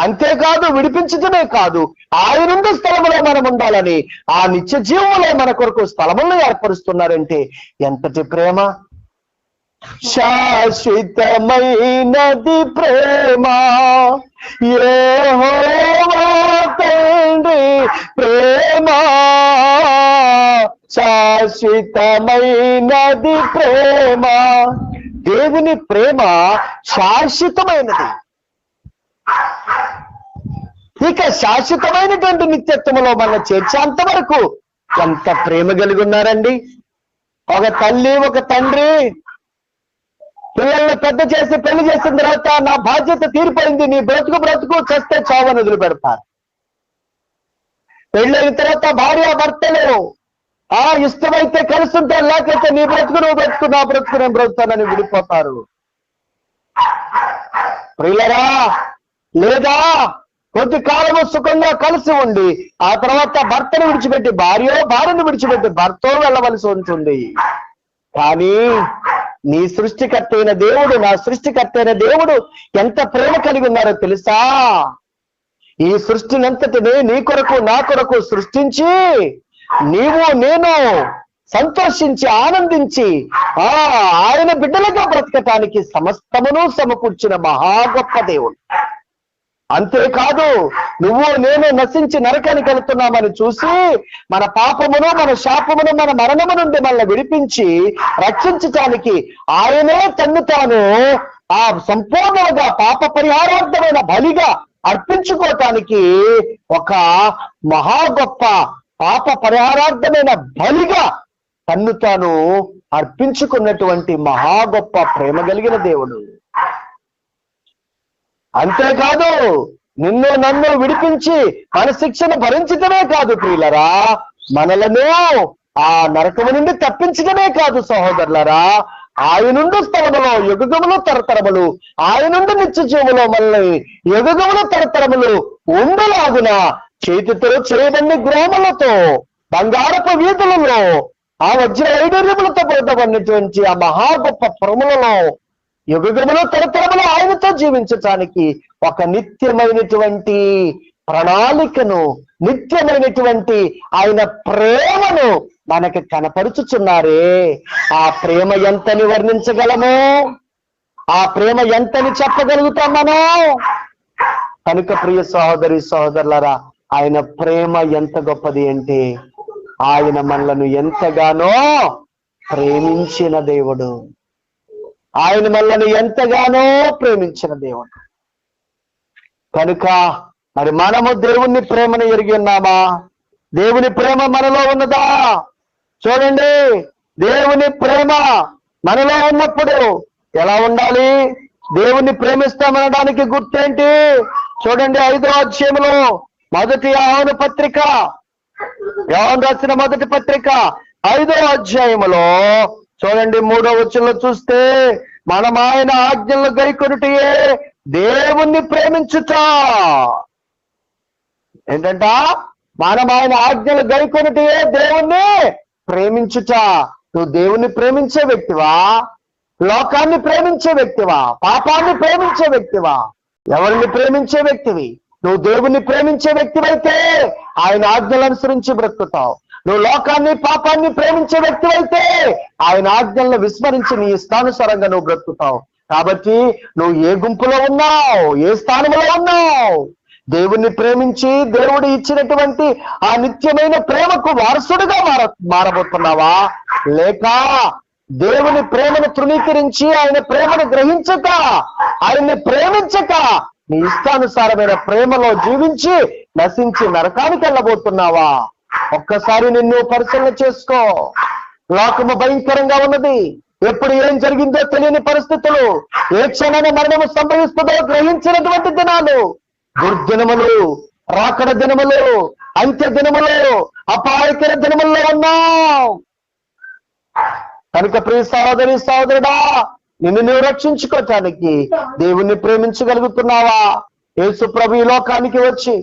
అంతేకాదు, విడిపించడమే కాదు, ఆయనుండే స్థలములో మనం ఉండాలని ఆ నిత్య జీవంలో మన కొరకు స్థలములను ఏర్పరుస్తున్నారంటే ఎంతటి ప్రేమ! శాశ్వతమైనది ప్రేమ, యెహోవా తండ్రి ప్రేమ, శాశ్వతమైనది ప్రేమ. దేవుని ప్రేమ శాశ్వతమైనది. ఇక శాశ్వతమైనటువంటి నిత్యత్వంలో మన చేర్చేంత వరకు ఎంత ప్రేమ కలిగి ఉన్నారండి. ఒక తల్లి ఒక తండ్రి పిల్లల్ని పెద్ద చేసి పెళ్లి చేసిన తర్వాత నా బాధ్యత తీరిపోయింది, నీ బ్రతుకు చేస్తే చావని వదిలిపెడతారు. పెళ్ళైన తర్వాత భార్య భర్తలు ఇష్టమైతే కలుస్తుంటారు, లేకపోతే నీ బ్రతుకు నువ్వు బ్రతుకు, నా బ్రతుకు నేను బ్రతుకుతానని విడిపోతారు. ప్రియులరా, లేదా కొద్ది కాలము సుఖంగా కలిసి ఉండి ఆ తర్వాత భర్తను విడిచిపెట్టి భార్యను విడిచిపెట్టి భర్త వెళ్ళవలసి ఉంటుంది. కానీ నీ సృష్టికర్త అయిన దేవుడు, నా సృష్టికర్త అయిన దేవుడు ఎంత ప్రేమ కలిగి ఉన్నారో తెలుసా? ఈ సృష్టినంతటిని నీ కొరకు నా కొరకు సృష్టించి నీవు నేను సంతోషించి ఆనందించి ఆయన బిడ్డలుగా బ్రతకటానికి సమస్తమును సమకూర్చిన మహా గొప్ప దేవుడు. అంతేకాదు, నువ్వు నేను నశించి నరకానికి వెళుతున్నామని చూసి మన పాపమును మన శాపమును మన మరణము నుండి మనల్ని విడిపించి రక్షించటానికి ఆయనే తన్ను తాను సంపూర్ణంగా పాప పరిహారార్థమైన బలిగా అర్పించుకోవటానికి ఒక మహా గొప్ప పాప పరిహారార్థమైన బలిగా తన్ను తాను అర్పించుకున్నటువంటి మహా గొప్ప ప్రేమ కలిగిన దేవుడు. అంతేకాదు, నిన్ను నన్ను విడిపించి మన శిక్షను భరించడమే కాదు ప్రియులరా, మనలను ఆ నరకము నుండి తప్పించడమే కాదు సహోదరులరా, ఆయనుండి స్థలములో యుగములు తరతరములు, ఆయనుండి నిత్య జీవులో మనల్ని యుగములు తరతరములు ఉండలాగున చేతితో చేయబడిన గృహములతో బంగారపు వీధులలో ఆ వజ్ర ఐడర్యములతో పొందబడినటువంటి ఆ మహా గొప్ప పురములలో యుగములు తరతరములు ఆయనతో జీవించటానికి ఒక నిత్యమైనటువంటి ప్రణాళికను, నిత్యమైనటువంటి ఆయన ప్రేమను మనకి కనపరుచుచున్నారే. ఆ ప్రేమ ఎంతని వర్ణించగలము? ఆ ప్రేమ ఎంతని చెప్పగలుగుతాం మనం? కనుక ప్రియ సహోదరి సహోదరులారా, ఆయన ప్రేమ ఎంత గొప్పది అంటే ఆయన మనలను ఎంతగానో ప్రేమించిన దేవుడు. ఆయన మనల్ని ఎంతగానో ప్రేమించిన దేవుడు. కనుక మరి మనము దేవుని ప్రేమను ఎరిగి ఉన్నామా? దేవుని ప్రేమ మనలో ఉన్నదా? చూడండి, దేవుని ప్రేమ మనలో ఉన్నప్పుడు ఎలా ఉండాలి? దేవుని ప్రేమిస్తామనడానికి గుర్తేంటి? చూడండి, 5వ అధ్యాయంలో మొదటి యోహాను పత్రిక, యోహాను రాసిన మొదటి పత్రిక 5వ అధ్యాయములో చూడండి 3వ వచనంలో చూస్తే, మనం ఆయన ఆజ్ఞలను గైకొనుటయే దేవుణ్ణి ప్రేమించుట. ఏంటంట? మనం ఆయన ఆజ్ఞలు గైకొనుటయే దేవుణ్ణి ప్రేమించుట. నువ్వు దేవుణ్ణి ప్రేమించే వ్యక్తివా? లోకాన్ని ప్రేమించే వ్యక్తివా? పాపాన్ని ప్రేమించే వ్యక్తివా? ఎవరిని ప్రేమించే వ్యక్తివి? నువ్వు దేవుణ్ణి ప్రేమించే వ్యక్తివైతే ఆయన ఆజ్ఞలు అనుసరించి బ్రతుకుతావు. నువ్వు లోకాన్ని పాపాన్ని ప్రేమించే వ్యక్తివైతే ఆయన ఆజ్ఞలను విస్మరించి నీ ఇష్టానుసారంగా నువ్వు బ్రతుకుతావు. కాబట్టి నువ్వు ఏ గుంపులో ఉన్నావు? ఏ స్థానంలో ఉన్నావు? దేవుణ్ణి ప్రేమించి దేవుడు ఇచ్చినటువంటి ఆ నిత్యమైన ప్రేమకు వారసుడుగా మారబోతున్నావా? లేక దేవుని ప్రేమను తృణీకరించి ఆయన ప్రేమను గ్రహించక, ఆయన్ని ప్రేమించక నీ ఇష్టానుసారమైన ప్రేమలో జీవించి నశించి నరకానికి వెళ్ళబోతున్నావా? ఒక్కసారి నిన్ను పరిశీలన చేసుకో. లోకము భయంకరంగా ఉన్నది. ఎప్పుడు ఏం జరిగిందో తెలియని పరిస్థితులు, ఏ క్షణాన మరణము సంభవిస్తుందో గ్రహించినటువంటి దినాలు, దుర్దినములు, రాకడ దినములు, అంత్య దినములు, అపాయకర దినముల్లో ఉన్నాం. కనుక ప్రియ సహోదరి సహోదరుడా, నిన్ను నువ్వు రక్షించుకోవటానికి దేవుణ్ణి ప్రేమించగలుగుతున్నావా? యేసు ప్రభు ఈ లోకానికి వచ్చి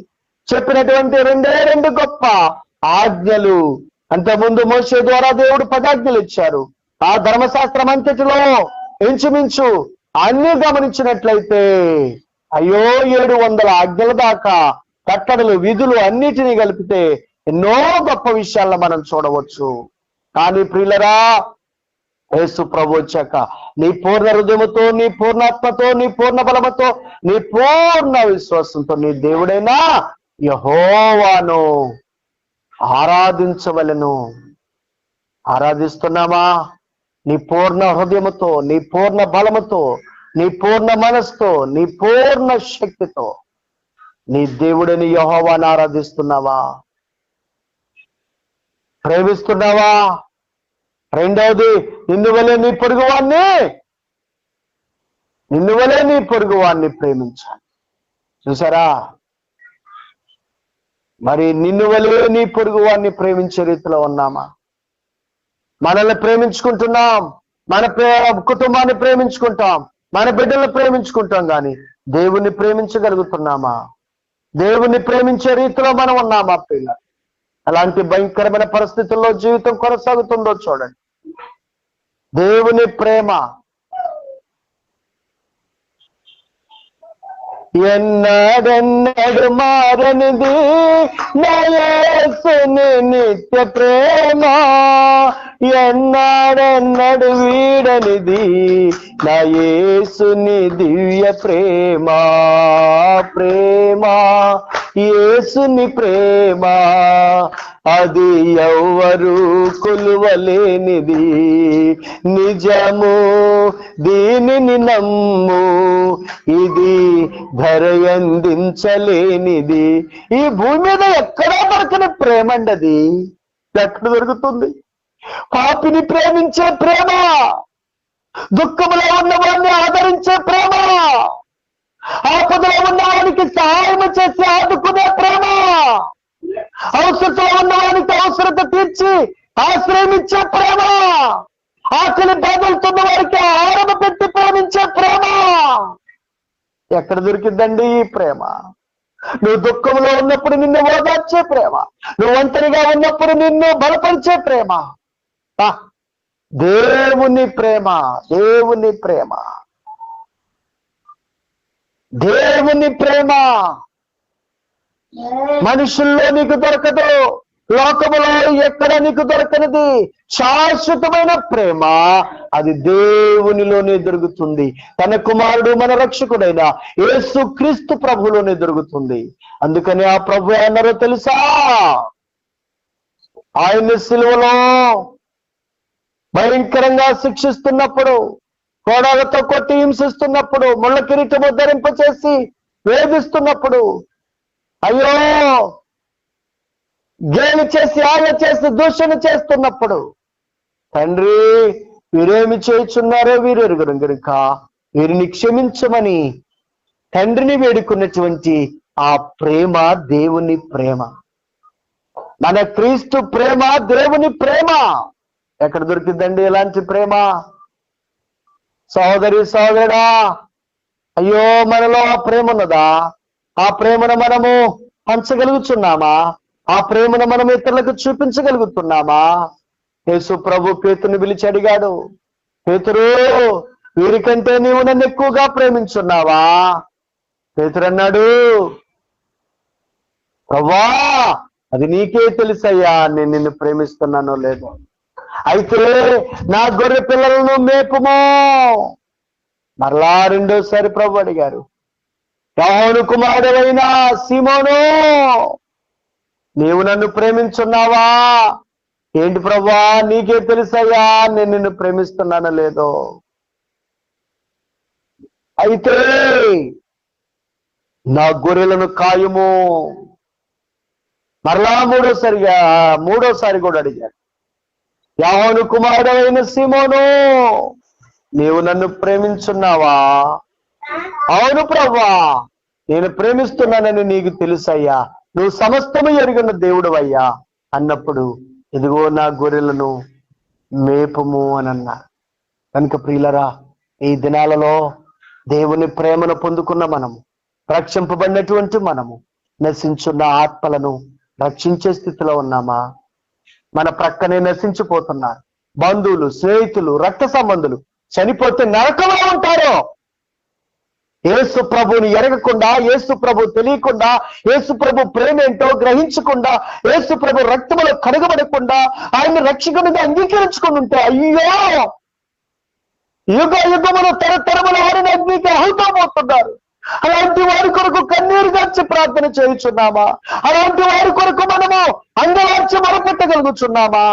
చెప్పినటువంటి 2 గొప్ప ఆజ్ఞలు. అంతకుముందు మోషే ద్వారా దేవుడు 10 ఆజ్ఞలు ఇచ్చారు. ఆ ధర్మశాస్త్రం అంతటిలో ఇంచుమించు అన్ని గమనించినట్లయితే అయ్యో 700 ఆజ్ఞల దాకా కట్టడలు, విధులు అన్నిటినీ కలిపితే ఎన్నో గొప్ప విషయాలను మనం చూడవచ్చు. కానీ ప్రియులరా, యేసు ప్రభు వచ్చాక నీ పూర్ణ హృదయముతో, నీ పూర్ణాత్మతో, నీ పూర్ణ బలముతో, నీ పూర్ణ విశ్వాసంతో నీ దేవుడైనా యెహోవాను ఆరాధించవలెను. ఆరాధిస్తున్నామా? నీ పూర్ణ హృదయముతో, నీ పూర్ణ బలముతో, నీ పూర్ణ మనసుతో, నీ పూర్ణ శక్తితో నీ దేవుడిని యెహోవాను ఆరాధిస్తున్నావా? ప్రేమిస్తున్నావా? రెండవది, నిన్ను వలె నీ పొరుగు వాణ్ణి ప్రేమించాలి. చూసారా? మరి నిన్ను వలె నీ పొరుగు వాణ్ణి ప్రేమించే రీతిలో ఉన్నామా? మనల్ని ప్రేమించుకుంటున్నాం, మన కుటుంబాన్ని ప్రేమించుకుంటాం, మన బిడ్డలను ప్రేమించుకుంటాం, కానీ దేవుణ్ణి ప్రేమించగలుగుతున్నామా? దేవుణ్ణి ప్రేమించే రీతిలో మనం ఉన్నామా పిల్ల? అలాంటి భయంకరమైన పరిస్థితుల్లో జీవితం కొనసాగుతుందో చూడండి. దేవుని ప్రేమ ఎన్నడెన్నడు మారనిది నా యేసుని నిత్య ప్రేమ, ఎన్నడెన్నడు వీడనిది నా యేసుని దివ్య ప్రేమ. ప్రేమ, యేసుని ప్రేమ, అది ఎవ్వరు కొలువలేనిది. నిజము, దీనిని నమ్ము, ఇది ధరయందించలేనిది. ఈ భూమి మీద ఎక్కడా దొరకని ప్రేమ అండి. అది ఎక్కడ దొరుకుతుంది? పాపిని ప్రేమించే ప్రేమ, దుఃఖంలో ఉన్నవాడిని ఆదరించే ప్రేమ, ఆపదలో ఉన్నవానికి సహాయం చేసి ఆదుకునే ప్రేమ, అవసరతలో ఉన్నవానికి అవసరత తీర్చి ఆశ్రయించే ప్రేమ, ఆకలి బాధలుతున్న వారికి ఆహారం పెట్టి ప్రేమించే ప్రేమ ఎక్కడ దొరికిందండి ఈ ప్రేమ? నువ్వు దుఃఖంలో ఉన్నప్పుడు నిన్ను ఓదార్చే ప్రేమ, నువ్వు ఒంటరిగా ఉన్నప్పుడు నిన్ను బలపరిచే ప్రేమ, దేవుని ప్రేమ. దేవుని ప్రేమ, దేవుని ప్రేమ మనుషుల్లో నీకు దొరకదు, లోకములో ఎక్కడ నీకు దొరకనిది శాశ్వతమైన ప్రేమ. అది దేవునిలోనే దొరుకుతుంది. తన కుమారుడు మన రక్షకుడైన యేసు క్రీస్తు ప్రభులోనే దొరుకుతుంది. అందుకని ఆ ప్రభు అన్నారో తెలుసా? ఆయన్ని సిలువలో భయంకరంగా శిక్షిస్తున్నప్పుడు, కోడాలతో కొట్టి హింసిస్తున్నప్పుడు, ముళ్ళ కిరీటము ధరింపచేసి వేధిస్తున్నప్పుడు, అయ్యో గేలి చేసి ఆయ చేసి దూషణ చేస్తున్నప్పుడు, తండ్రి వీరేమి చేయుచున్నారో వీరెరుగురు గనుక వీరిని క్షమించమని తండ్రిని వేడుకున్నటువంటి ఆ ప్రేమ దేవుని ప్రేమ. మన క్రీస్తు ప్రేమ దేవుని ప్రేమ. ఎక్కడ దొరికిందండి ఇలాంటి ప్రేమ? సహోదరి సహోదరుడా, అయ్యో మనలో ఆ ప్రేమ ఉన్నదా? ఆ ప్రేమను మనము పంచగలుగుతున్నామా? ఆ ప్రేమను మనం ఇతరులకు చూపించగలుగుతున్నామా? యేసు ప్రభు పేతురుని పిలిచి అడిగాడు, పేతురు వీరికంటే నీవు నన్ను ఎక్కువగా ప్రేమించున్నావా? పేతురు అన్నాడు, ప్రభువా అది నీకే తెలుసయ్యా నేను నిన్ను ప్రేమిస్తున్నానో లేదో. అయితే నా గొర్రె పిల్లలను మేపుమో. మరలా రెండోసారి ప్రభు అడిగారు, యోహాను కుమారుడైన సీమోను నీవు నన్ను ప్రేమించున్నావా? ఏంటి ప్రభువా నీకే తెలుసయ్యా నేను నిన్ను ప్రేమిస్తున్నానో లేదో. అయితే నా గొర్రెలను కాయుము. మరలా మూడోసారి కూడా అడిగారు, యోహాను కుమారుడైన సీమోను నీవు నన్ను ప్రేమించున్నావా? అవును ప్రభువా నేను ప్రేమిస్తున్నానని నీకు తెలుసయ్యా, నువ్వు సమస్తము ఎరిగిన దేవుడు అయ్యా అన్నప్పుడు, ఇదిగో నా గొర్రెలను మేపము అని అన్నారు. కనుక ప్రియులరా, ఈ దినాలలో దేవుని ప్రేమను పొందుకున్న మనము, రక్షింపబడినటువంటి మనము నశించున్న ఆత్మలను రక్షించే స్థితిలో ఉన్నామా? మన ప్రక్కనే నశించిపోతున్నారు బంధువులు, స్నేహితులు, రక్త సంబంధులు చనిపోతే నరకంలో ఉంటారు. యేసు ప్రభుని ఎరగకుండా, యేసు ప్రభు తెలియకుండా, యేసు ప్రభు ప్రేమ ఏంటో గ్రహించకుండా, యేసు ప్రభు రక్తములో కడగబడకుండా ఆయన రక్షకునిగా అంగీకరించుకుని ఉంటే, అయ్యో యుగ యుగములు తరతరముల వారిని అగ్నికి ఆహుతమవుతున్నారు. అలాంటి వారి కొరకు కన్నీరు గార్చి ప్రార్థన చేయుచున్నామా? అలాంటి వారి కొరకు మనము అంగలార్చి మొరపెట్టగలుగుచున్నామా?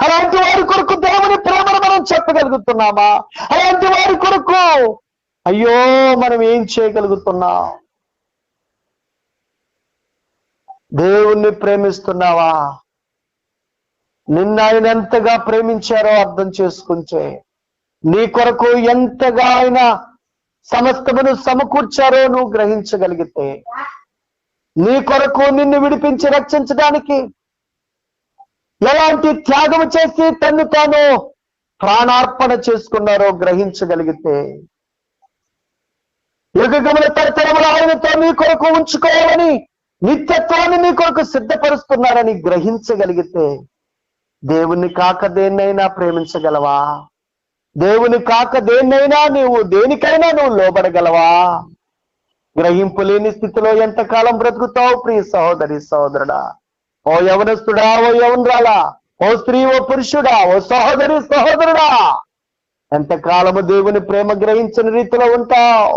అలాంటి వారి కొరకు దేవుని ప్రేమను మనం చెప్పగలుగుతున్నామా? అలాంటి వారి కొరకు అయ్యో మనం ఏం చేయగలుగుతున్నాం? దేవుణ్ణి ప్రేమిస్తున్నావా? నిన్న ఆయన ఎంతగా ప్రేమించారో అర్థం చేసుకుంటే, నీ కొరకు ఎంతగా ఆయన సమస్తమును సమకూర్చారో నువ్వు గ్రహించగలిగితే, నీ కొరకు నిన్ను విడిపించి రక్షించడానికి ఎలాంటి త్యాగం చేసి తను తాను ప్రాణార్పణ చేసుకున్నారో గ్రహించగలిగితే, యుగముల తరతరముల ఆయనతో నీ కొరకు ఉంచుకోవాలని నిత్యత్వాన్ని నీ కొరకు సిద్ధపరుస్తున్నారని గ్రహించగలిగితే, దేవుని కాక దేన్నైనా ప్రేమించగలవా? దేవుని కాక దేనికైనా నువ్వు లోబడగలవా? గ్రహింపు లేని స్థితిలో ఎంతకాలం బ్రతుకుతావు ప్రియ సహోదరి సహోదరుడా? ఓ యవనస్తుడా, ఓ యవనరాలా, ఓ స్త్రీ, ఓ పురుషుడా, ఓ సహోదరి సహోదరుడా, ఎంతకాలము దేవుని ప్రేమ గ్రహించిన రీతిలో ఉంటావు?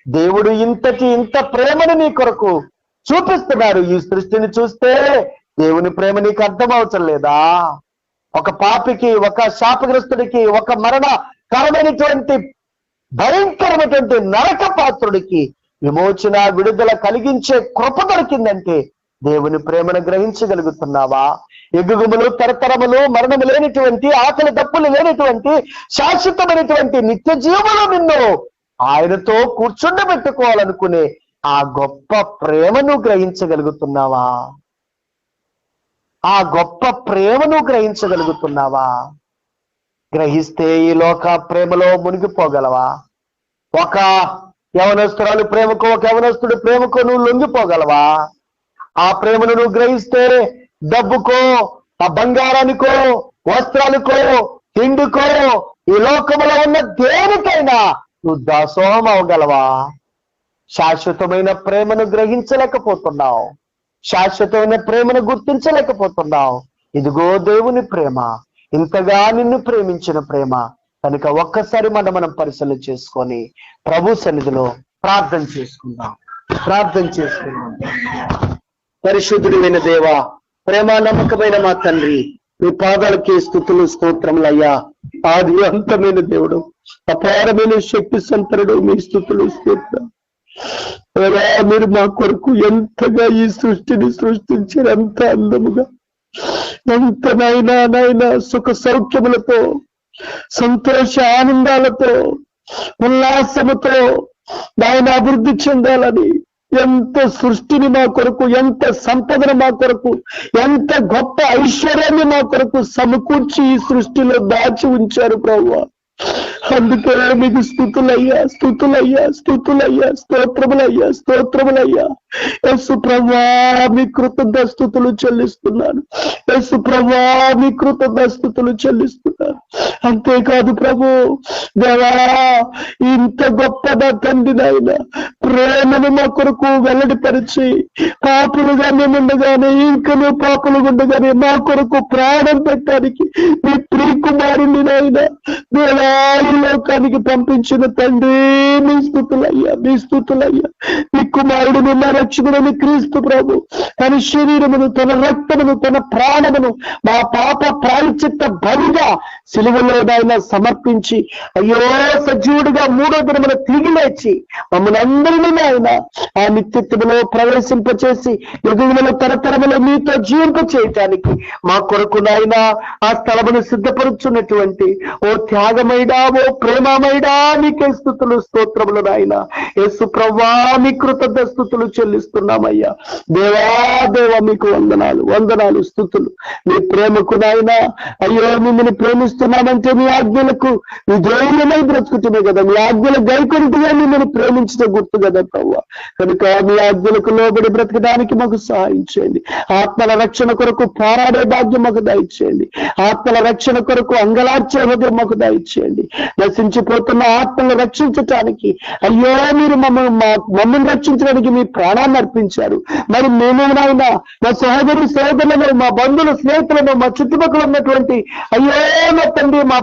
దేవుడు ఇంత ప్రేమను నీ కొరకు చూపిస్తున్నారు. ఈ సృష్టిని చూస్తే దేవుని ప్రేమ నీకు అర్థమవటం లేదా? ఒక పాపికి, ఒక శాపగ్రస్తుడికి, ఒక మరణకరమైనటువంటి భయంకరమైనటువంటి నరక పాత్రుడికి విమోచన, విడుదల కలిగించే కృప దొరికిందంటే దేవుని ప్రేమను గ్రహించగలుగుతున్నావా? ఎగుగుములు, తరతరములు, మరణము లేనిటువంటి, ఆకలి దప్పులు లేనిటువంటి, శాశ్వతమైనటువంటి నిత్య జీవములు నిన్ను ఆయనతో కూర్చుండబెట్టుకోవాలనుకునే ఆ గొప్ప ప్రేమను గ్రహించగలుగుతున్నావా? ఆ గొప్ప ప్రేమను గ్రహించగలుగుతున్నావా? గ్రహిస్తే ఈ లోక ప్రేమలో మునిగిపోగలవా? ఒక యవనస్తురాలు ప్రేమకు, ఒక యవనస్తుడి ప్రేమకు నువ్వు లొంగిపోగలవా? ఆ ప్రేమను నువ్వు గ్రహిస్తే డబ్బుకో, ఆ బంగారానికో, వస్త్రాలకో, తిండికో, ఈ లోకములో ఉన్న దేనికైనా నువ్వు దాసోహం అవగలవా? శాశ్వతమైన ప్రేమను గ్రహించలేకపోతున్నావు. శాశ్వతమైన ప్రేమను గుర్తించలేకపోతున్నావు. ఇదిగో దేవుని ప్రేమ, ఇంతగా నిన్ను ప్రేమించిన ప్రేమ కనుక ఒక్కసారి మనం పరిశీలన చేసుకొని ప్రభు సన్నిధిలో ప్రార్థన చేసుకుందాం. పరిశుద్ధుడైన దేవా, ప్రేమ నమ్మకమైన మా తండ్రి, మీ పాదాలకి స్తుతులు స్తోత్రములయ్యా. ఆది అంతమైన దేవుడు, అపారమైన శక్తి సంపన్నుడు, మీ స్తుతులు స్తోత్రం. మీరు మా కొరకు ఎంతగా ఈ సృష్టిని సృష్టించారు, ఎంత అందముగా, ఎంత నాయనా సుఖ సౌఖ్యములతో, సంతోష ఆనందాలతో, ఉల్లాసముతో నాయన అభివృద్ధి చెందాలని ఎంత సృష్టిని మా కొరకు, ఎంత సంపదను మా కొరకు, ఎంత గొప్ప ఐశ్వర్యాన్ని మా కొరకు సమకూర్చి ఈ సృష్టిలో దాచి ఉంచారు ప్రభువా. అందుకే మీకు స్తుతులయ్యా, స్తోత్రములయ్యా. యేసు ప్రభువా, మీ కృతజ్ఞ స్తుతులు చెల్లిస్తున్నాను. అంతేకాదు ప్రభు దేవా, ఇంత గొప్ప తండ్రి నాయన ప్రేమను మా కొరకు వెల్లడిపరిచి, పాపులుగా మేముండగానే, ఇంకనూ పాపులుగా ఉండగానే మా కొరకు ప్రాణం పెట్టడానికి మీ ప్రియకుమారుని నాయన దేవా ఈ లోకానికి పంపించిన తండ్రి, మీ స్తుతులయ్యా. మీ కుమారుడు, నా రక్షకుడని క్రీస్తు ప్రభు తన శరీరమును, తన రక్తమును, తన ప్రాణమును మా పాప ప్రాయశ్చిత్త బలిగా సిలువలో ఆయన సమర్పించి, అయ్యో సజీవుడిగా మూడో దినమున తిరిగి లేచి మమ్మల్ని అందరినీ ఆయన ఆ నిత్యత్వములో ప్రవేశింపచేసి యుగముల తరతరములో మీతో జీవింప చేయటానికి మా కొరకు నాయన ఆ స్థలమును సిద్ధపరుచున్నటువంటి ఓ త్యాగమైడా, ఓ ప్రేమమైడా నీకే స్తుతులు స్తోత్రములు నాయన. యేసు ప్రభువా, మీ కృతజ్ఞ స్తుతులు చెల్లిస్తున్నామయ్యా. దేవా మీకు వందనాలు స్తుతులు. మీ ప్రేమకు నాయన అయ్యో మిమ్మల్ని ప్రేమిస్తున్నామంటే మీ ఆజ్ఞలకు మీ ధైర్యమై బ్రతుకుతున్నాయి కదా, మీ ఆజ్ఞలు గైకొంటుగా మిమ్మల్ని ప్రేమించడం గుర్తు కదా ప్రభువా. కనుక మీ ఆజ్ఞలకు లోబడి బ్రతకడానికి మాకు సహాయం చేయండి. ఆత్మల రక్షణ కొరకు పోరాడే భాగ్యం మాకు దయచేయండి. ఆత్మల రక్షణ కొరకు అంగలార్చే హృదయం మాకు దయచేయండి. నశించిపోతున్న ఆత్మను రక్షించటానికి అయ్యో మీరు మమ్మల్ని రక్షించడానికి మీ ప్రాణాన్ని అర్పించారు. మరి మేము నాయన మా సోదరులను, మా బంధువులు, స్నేహితులను, మా చుట్టుపక్కల ఉన్నటువంటి అయ్యో మా తండ్రి మా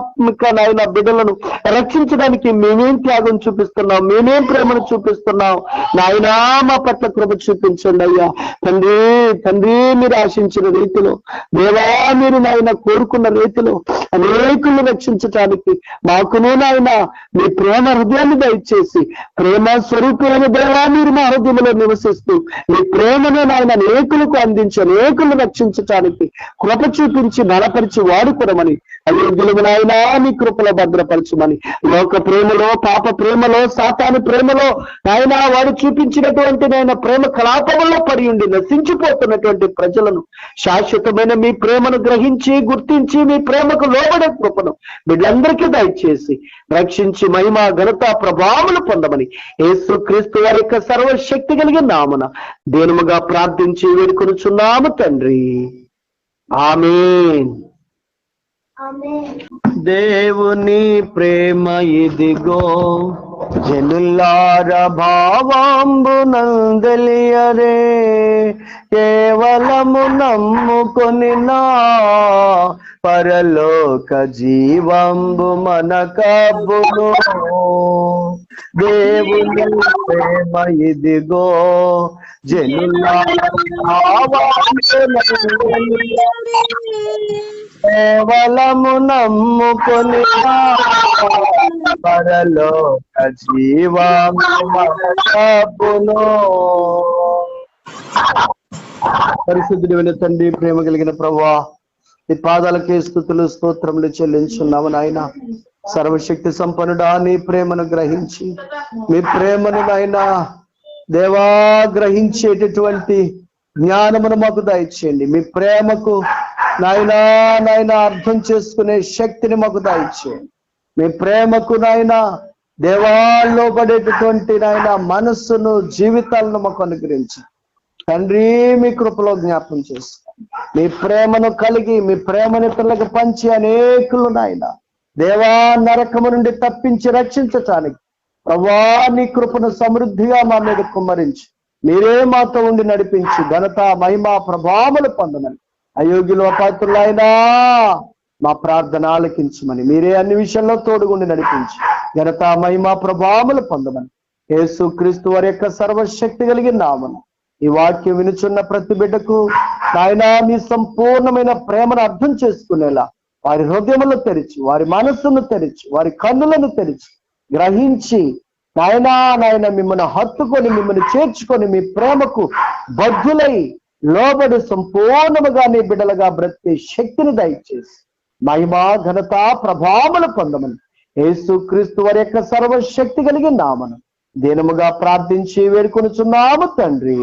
నాయన బిడ్డలను రక్షించడానికి మేమేం త్యాగం చూపిస్తున్నాం, మేమేం ప్రేమను చూపిస్తున్నాం. నాయనా మా పట్ల కృప చూపించండి అయ్యా. తండ్రి తండ్రి మీరు ఆశించిన రీతిలో, దేవా మీరు నాయన కోరుకున్న రీతిలో అనేకులను రక్షించటానికి మాకును నాయన మీ ప్రేమ హృదయాన్ని దయచేసి, ప్రేమ స్వరూపమైన దేవా మీరు మా హృదయంలో నివసిస్తూ మీ ప్రేమను నాయన అనేకులకు అందించి అనేకులను రక్షించటానికి కృప చూపించి బలపరిచి వాడుకోవమని, అయోగ్యులు నాయనా మీ కృపలో భద్రపరచమని, లోక ప్రేమలో, పాప ప్రేమలో, సాతాను ప్రేమలో నాయన వాడు చూపించినటువంటి నాయన ప్రేమ కలాపంలో పడి ఉండి నశించిపోతున్నటువంటి ప్రజలను శాశ్వతమైన మీ ప్రేమను గ్రహించి గుర్తించి మీ ప్రేమకు లోబడే కృపను వీళ్ళందరికీ దయచేసి రక్షించి మహిమ ఘనత ప్రభావములు పొందమని యేసుక్రీస్తు వారి యొక్క సర్వశక్తి కలిగిన నామమున దీనముగా ప్రార్థించి వేడుకొనుచున్నాము తండ్రి. ఆమేన్. దేవుని ప్రేమ ఇదిగో జనులార భావాంబు నందలియరే, కేవలము నమ్ముకొని నా పరలోక జీవంబు మనకబ్బును. దేవుని ప్రేమ ఇదిగో జనులార భావాంబు నందలియరే, కేవలము నమ్ముకొని పరలోక జీవమును. పరిశుద్ధుడైన తండ్రి, ప్రేమ కలిగిన ప్రభువా, నీ పాదాలకే స్తుతులు స్తోత్రములు చెల్లించున్నాము నాయన. సర్వశక్తి సంపన్నుడా, నీ ప్రేమను గ్రహించి మీ ప్రేమను నాయన దేవా గ్రహించేటటువంటి జ్ఞానమును మాకు దయచేయండి. మీ ప్రేమకు నాయనా అర్థం చేసుకునే శక్తిని మాకు దయచేయండి. మీ ప్రేమకు నాయన దేవాల్లో పడేటటువంటి నాయన మనస్సును, జీవితాలను మాకు అనుగ్రహించి తండ్రి మీ కృపలో జ్ఞాపం చేస్తాం. మీ ప్రేమను కలిగి మీ ప్రేమను ఇతరులకు పంచి అనేకులు నాయన దేవా నరకము నుండి తప్పించి రక్షించటానికి ప్రభువా నీ కృపను సమృద్ధిగా మా మీద కుమ్మరించి మీరే మాతో ఉండి నడిపించి ఘనత మహిమ ప్రభావములు పొందమని, అయోగ్యులు అపాత్రులైనా మా ప్రార్థన ఆలకించమని, మీరే అన్ని విషయంలో తోడుగుండి నడిపించి ఘనత మహిమ ప్రభావములు పొందమని యేసుక్రీస్తు వారి యొక్క సర్వశక్తి కలిగిన నామమున ఈ వాక్యం వినుచున్న ప్రతి బిడ్డకు నాయనా మీ సంపూర్ణమైన ప్రేమను అర్థం చేసుకునేలా వారి హృదయములను తెరిచి, వారి మనస్సును తెరిచి, వారి కన్నులను తెరిచి గ్రహించి నాయన మిమ్మల్ని హత్తుకొని మిమ్మల్ని చేర్చుకొని మీ ప్రేమకు బద్ధులై లోబడి సంపూర్ణముగా నీ బిడ్డలుగా బ్రతికే శక్తిని దయచేసి మహిమ ఘనత ప్రభావములు పొందమని యేసుక్రీస్తు వారి యొక్క సర్వశక్తి కలిగిన నామమున దీనముగా ప్రార్థించి వేడుకొనుచున్నాము తండ్రి.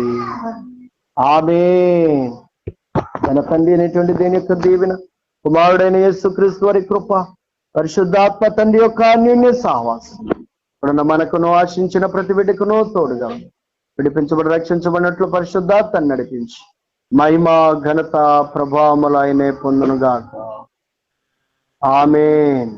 ఆమేన్. తన తండ్రి అనేటువంటి దేని యొక్క దీవెన, కుమారుడైన యేసుక్రీస్తు వారి కృప, పరిశుద్ధాత్మ తండ్రి యొక్క అన్యోన్య సహవాసం ఇప్పుడున్న మనకును ఆశించిన ప్రతి బిడ్డకును తోడుగా విడిపించబడి రక్షించబడినట్లు పరిశుద్ధాత్మను నడిపించి మహిమ ఘనత ప్రభావములు ఆయనే పొందునుగాక. ఆమేన్.